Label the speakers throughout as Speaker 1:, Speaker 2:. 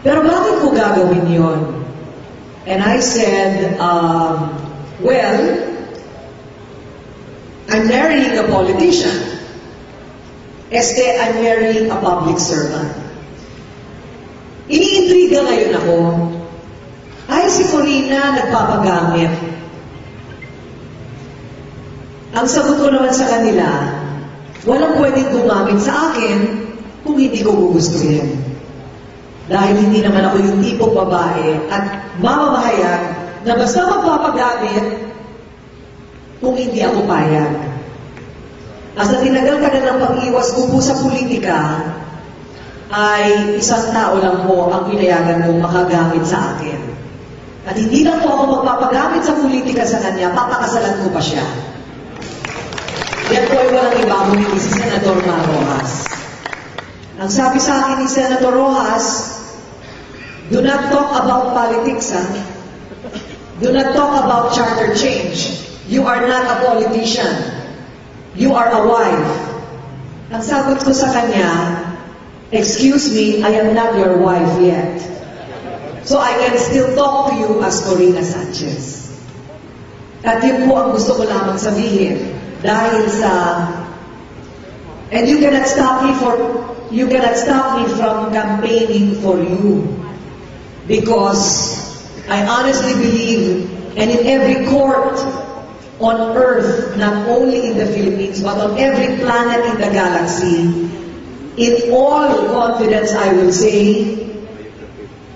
Speaker 1: Pero bakit ko gagawin yon? And I said, well, I'm marrying a politician. I'm marrying a public servant. Iniintriga ngayon ako. Ay, si Corina nagpapagamit. Ang sagot ko naman sa kanila, walang pwedeng gumamit sa akin kung hindi ko gugustuhin. Dahil hindi naman ako yung tipong babae at mamamahayag na basta magpapagamit kung hindi ako payag. As na tinagal ka na ng pag-iwas ko po sa politika, ay isang tao lang po ang pinayagan mong makagamit sa akin. At hindi lang po ako magpapagamit sa politika sa kanya, papakasalan ko pa siya. Yan po ay walang iba kundi si Senator Mar Rojas. Ang sabi sa akin ni Senator Rojas, do not talk about politics, ha? Do not talk about charter change. You are not a politician. You are a wife. Ang sagot ko sa kanya, excuse me, I am not your wife yet. So I can still talk to you as Corina Sanchez. At yun po ang gusto ko lamang sabihin. Dahil sa... And you cannot stop me from campaigning for you. Because I honestly believe, and in every court on earth, not only in the Philippines, but on every planet in the galaxy, in all confidence I will say,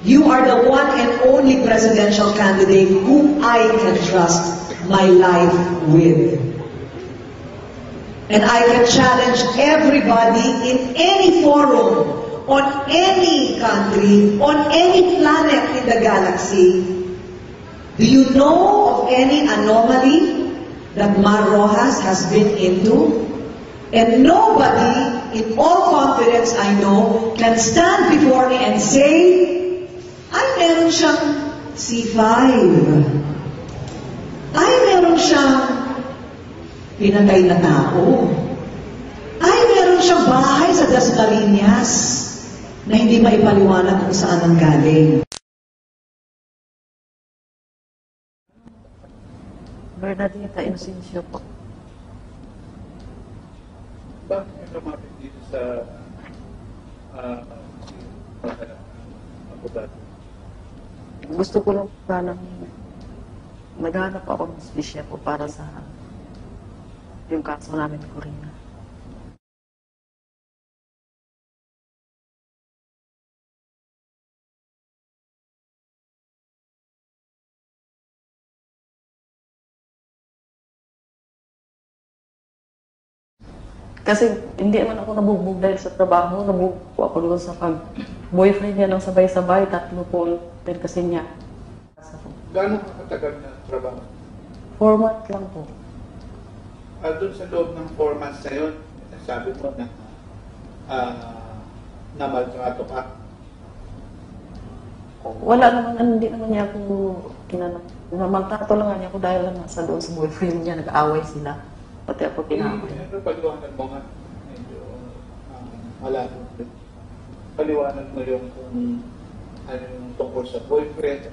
Speaker 1: you are the one and only presidential candidate whom I can trust my life with. And I can challenge everybody in any forum, on any country, on any planet in the galaxy. Do you know of any anomaly that Mar Rojas has been into? And nobody, in all confidence I know, can stand before me and say, ay, meron siyang C5. Ay, meron siyang pinatay na tao. Ay, meron siyang bahay sa Dasmariñas na hindi maipaliwanag kung saan ang galing.
Speaker 2: Bernadita Inocencio po.
Speaker 3: Bakit ka lumapit dito sa abogado?
Speaker 2: Gusto ko lang parang maghanap ako ng spesya po para sa yung kaso namin ni Corina. Kasi hindi naman ako nabugbog dahil sa trabaho. Nabugbog ako doon sa pag-boyfriend niya ng sabay-sabay. 3 po din kasi niya.
Speaker 3: Gano'ng katagal na trabaho?
Speaker 2: 4 months lang po.
Speaker 3: Doon sa loob ng 4 months na yun, sabi mo na namaltrato ka.
Speaker 2: Wala naman, hindi naman niya ako kinanap. Namaltrato lang niya ako dahil nasa doon sa boyfriend niya. Nag-aaway sila. Pati ako kinaway.
Speaker 3: Ano paliwanag mo nga? Medyo malabo. Paliwanag mo yung kung ano yung tungkol sa boyfriend.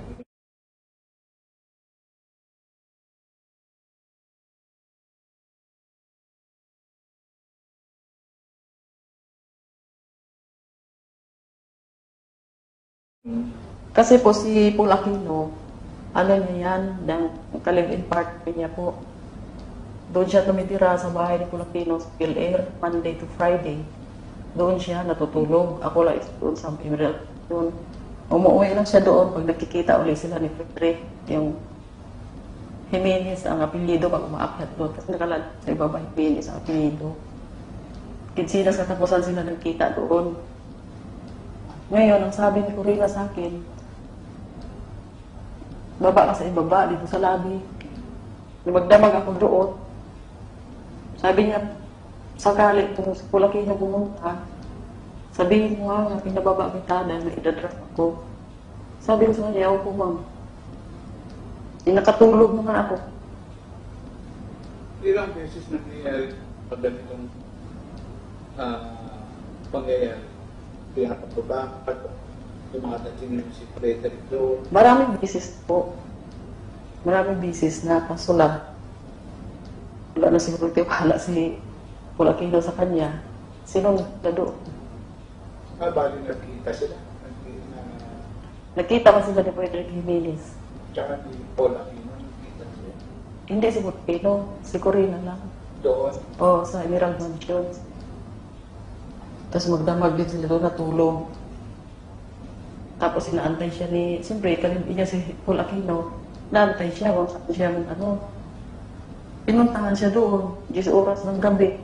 Speaker 2: Kasi po si Paul Aquino, ano niya yan, ng ka-live-in partner niya po. Doon siya tumitira sa bahay ni Paul Aquino sa PhilAir, Monday to Friday. Doon siya natutulog. Ako lang doon sa Emerald. Doon. Umuwi lang siya doon pag nakikita ulit sila ni Fredre. Yung Jimenez ang apelido pag umaakyat doon. Kasi nakalag sa ibaba Jimenez ang apelido. Kinsinas katapusan sila nagkita doon. Ngayon, ang sabi ni Corina sa akin, baba ka sa ibaba, dito sa lobby. Magdamag ako doon. Sabi niya, sakali kung sa Paul Aquino pumunta, sabihin mo nga, pinababa kita dahil naidadrap ako. Sabi ko sa kanya, ako po ma'am. Nakatulog naman ako.
Speaker 3: Ilang beses nangyayari pag ganitong pangyayari? Pinapagbabakat, dumadating yung si Frederick doon.
Speaker 2: Maraming bisis po. Maraming bisis na kaso lang. Wala na siguro tiwala si Pulakino sa kanya. Sino na doon?
Speaker 3: Bali nagkita sila.
Speaker 2: Nakita man sila ni Frederick Jimenez.
Speaker 3: Tsaka ni Paul Aquino, nagkita sila.
Speaker 2: Hindi si Pulakino, si Corina lang.
Speaker 3: Doon.
Speaker 2: Oo, sa Emerald Mansion. Tapos magdamag din sila doon, natulog. Tapos inaantay siya ni, siyempre, kalibin niya si Paul Aquino. Naantay siya, kung saan siya, pinuntahan siya doon, 10 oras ng gabi.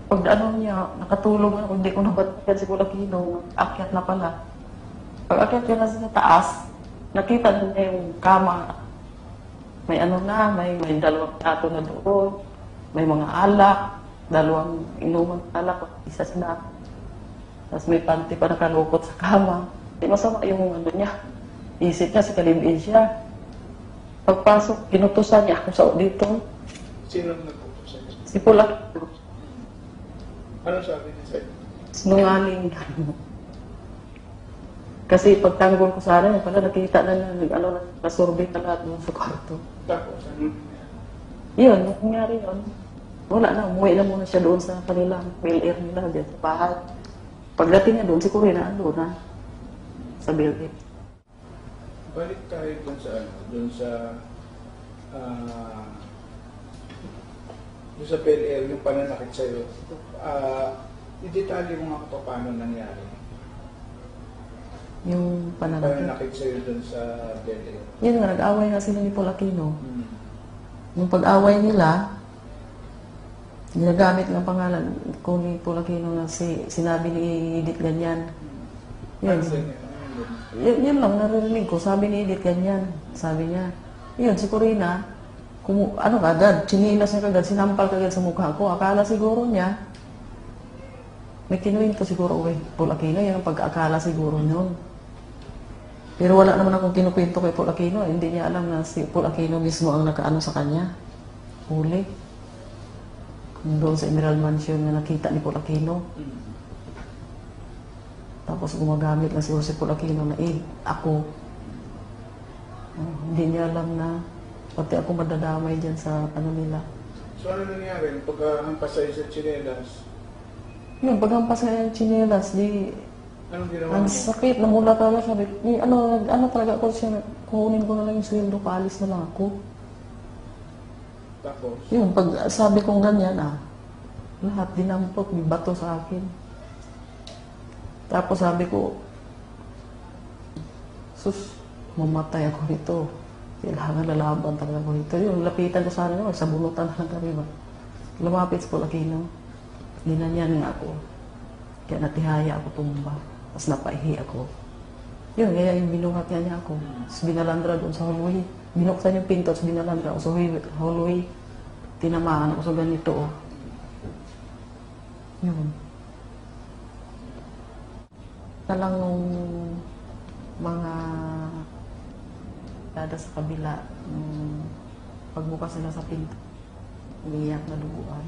Speaker 2: Pag niya, nakatulog ako, hindi ko nabatikan si Paul Aquino, akyat na pala. Pag akyat niya na sa taas, nakita niya yung kama. May may dalawang plato na doon, may mga alak, dalawang inuman alak, isa sila. Tapos may panty pa nakalukot sa kama. Di masama yung niya. Isip niya, si kalibin siya. Pagpasok, kinutusan niya ako sa dito.
Speaker 3: Sino nagpupusan niya?
Speaker 2: Si Paul Aquino.
Speaker 3: Ano sabi niya sa'yo?
Speaker 2: Sinungaling. Kasi pagtanggol ko sa akin, pala nakita na nasurvey na lahat doon sa kwarto.
Speaker 3: Tapos, ano niya?
Speaker 2: Yun, nangyari yun. Wala na, umuwi na muna siya doon sa kanilang Bel-Air nila, dyan sa bahay. Pagdating niya doon, si Corina doon na, sa Bel-Air.
Speaker 3: Balik tayo doon sa Bel-Air, yung pananakit sa'yo. I-detalye mo nga kung paano nangyari.
Speaker 2: Yung pananakit.
Speaker 3: Pananakit sa'yo doon sa Bel-Air.
Speaker 2: Yun nga, nag-away nga sila ni Paul Aquino.
Speaker 3: Hmm.
Speaker 2: Yung pag-away nila, ginagamit ng pangalan ko ni Paul Aquino na sinabi ni Edith ganyan. Yun. Yun lang narinig ko. Sabi ni Edith ganyan. Sabi niya. Yun, si Corina, agad, chinilas niya kagad, sinampal kagad sa mukha ko. Akala siguro niya, may kinuwin ko siguro, Paul Aquino, yun ang pag-akala siguro yun. Pero wala naman akong kinukwento kay Paul Aquino. Hindi niya alam na si Paul Aquino mismo ang nakaano sa kanya. Huli. Doon sa Emerald Mansion na nakita ni Paul Aquino. Tapos gumagamit lang siguro si Paul Aquino na ako. Hindi niya alam na pati ako madadamay dyan sa nila.
Speaker 3: So ano nangyari? Pagkahampas sa'yo sa tsinelas,
Speaker 2: Yung paghampas nga yung chinelas,
Speaker 3: anong ginawa
Speaker 2: ang
Speaker 3: mo?
Speaker 2: sakit, namula talaga sabi, ano talaga ako siya, kunin ko na lang yung sweldo, paalis na lang ako.
Speaker 3: Tapos?
Speaker 2: Yun, pag sabi kong ganyan, lahat dinampot, may bato sa akin. Tapos sabi ko, sus, mamatay ako rito. Kailangan lalaban talaga ako rito. Yun, lapitan ko sana naman, sabunutan na lang kami ba. Lumapit sa Paul Aquino. Ginanyan nga ako. Kaya natihaya ako tumba. Tapos napaihi ako. Yun, kaya yung binuhat niya ako. Tapos binalandra doon sa hallway. Binuksan yung pinto, tapos binalandra ako sa hallway. Tinamaan ako sa ganito. Yun. Talang nung mga dada sa kabila, pagbukas nila sa pinto, umiyak na duguan.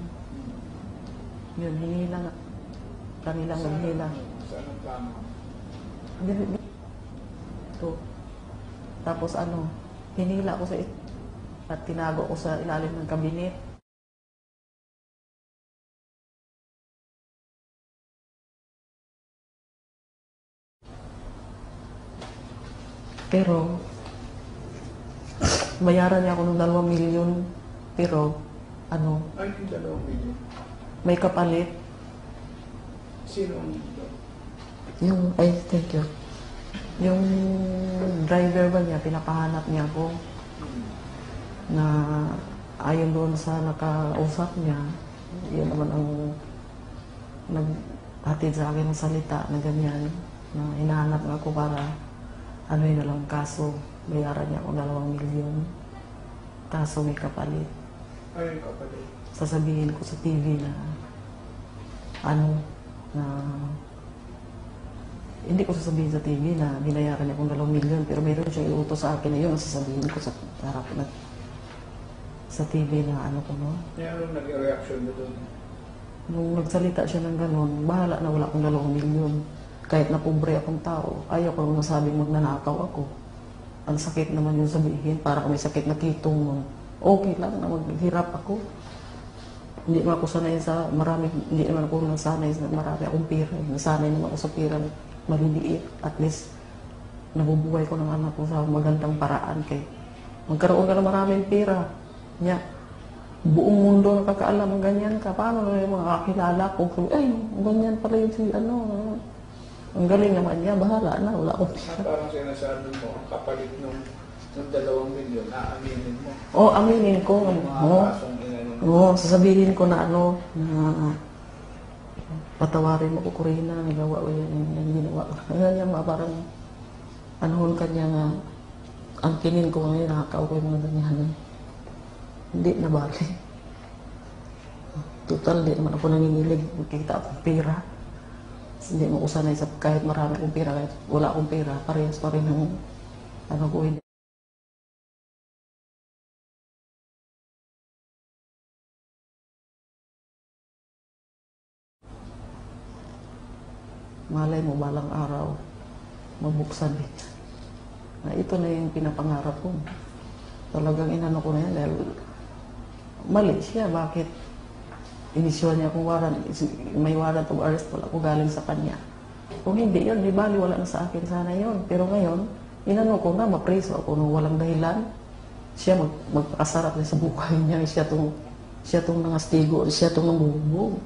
Speaker 2: Yun, hinila nga. Kanilang naghila.
Speaker 3: Saan ang kama?
Speaker 2: Ito. Tapos hinila ko sa at tinago ko sa ilalim ng kabinet. Pero, bayaran niya ako ng 2 milyon. Pero,
Speaker 3: Ay, yung 2 million.
Speaker 2: may kapalit.
Speaker 3: Sino ang
Speaker 2: Thank you. Yung driver ba niya, pinapahanap niya ako na ayon doon sa nakausap niya, yun naman ang naghatid sa akin ng salita na ganyan, na hinahanap nga ako para yun na lang kaso, bayaran niya ako 2 milyon. Kaso may kapalit.
Speaker 3: Ano yung kapalit?
Speaker 2: Sasabihin ko sa TV na hindi ko sasabihin sa TV na binayaran niya akong 2 milyon, pero mayroon siyang iutos sa akin na yun, sasabihin ko sa harap na sa TV na
Speaker 3: Anong naging reaction mo doon?
Speaker 2: Nung nagsalita siya ng gano'n, bahala na wala akong 2 milyon. kahit na pobre akong tao, ayaw ko naman masabing magnanakaw ako. Ang sakit naman yung sabihin, para kung may sakit na kitong nun, okay lang na maghirap ako. Hindi naman ako sanay sa marami, hindi naman ako nasanay sa marami akong pera. Nasanay naman ako sa pera maliliit. At least, nabubuhay ko ng anak ko sa magandang paraan. Kay magkaroon ka ng maraming pera. Nya, buong mundo nakakaalam ang ganyan ka. Paano na yung mga kakilala ko? Ay, ganyan pala yung si ano. Ang galing naman niya, bahala na, wala akong pera.
Speaker 3: Parang sinasabi mo, ang kapalit ng 2 milyon, aaminin mo.
Speaker 2: Oo, aminin ko.
Speaker 3: Yung mga
Speaker 2: Oo.
Speaker 3: kasong inanin mo.
Speaker 2: Oo, sasabihin ko na ano, na patawarin mo ko Corina, nagawa ko yan, yung ginawa ko. Ganyan ma, parang anahon kanya nga, ang kinin ko ngayon, nakakaw ko yung mga ganyan. Hindi na bali. Total, hindi naman ako nangingilig, magkikita akong pera. Hindi mo ko sanay sa kahit marami akong pera, kahit wala akong pera, parehas pa rin ang ano ko, hindi. Malay mo balang araw, mabuksan din. Na ito na yung pinapangarap ko. Talagang inano ko na yan dahil mali siya. Bakit inisyon niya kung may warrant of arrest, wala ko galing sa kanya. Kung hindi yun, di bali wala na sa akin sana yun. Pero ngayon, inano ko na, mapreso ako nung walang dahilan. Siya magpakasarap na sa buhay niya. Siya tong nangastigo, siya tong nangbubog.